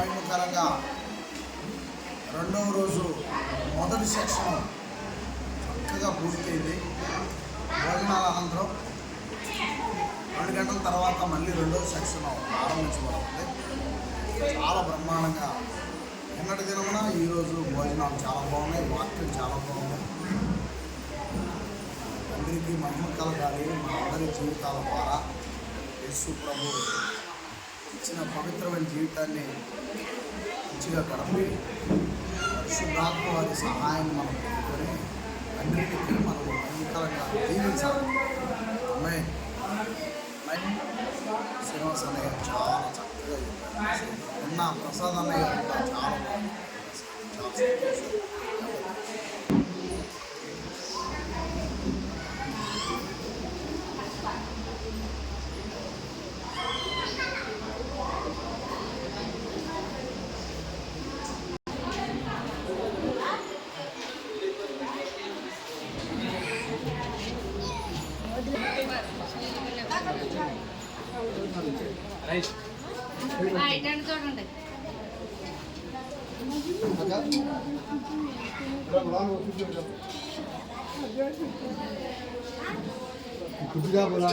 మహిమకరంగా రెండవ రోజు మొదటి సెక్షన్ చక్కగా పూర్తయింది. భోజనాల అనంతరం 2 గంటల తర్వాత మళ్ళీ రెండవ సెక్షన్ ప్రారంభించబడుతుంది. చాలా బ్రహ్మాండంగా నిన్నటి దినమున ఈరోజు భోజనాలు చాలా బాగున్నాయి, వాక్యం చాలా బాగున్నాయి. అందరికీ మహిమ కలగాలి. మన అందరి జీవితాల ద్వారా యేసు ప్రభు ఇచ్చిన పవిత్రమైన జీవితాన్ని మంచిగా గడిపి పరిశుద్ధాత్మ వారి సహాయం మనం పెట్టుకొని అన్నింటికీ మనం మహిమకరంగా జీవించాలి. శ్రీనివాస్ అన్నయ్య చాలా చక్కగా చెప్పారు. నిన్న ప్రసాద్ అన్నయ్య కూడా చాలా బాగుంది. చాలా సంతోషం. చూడండి कुछ बोला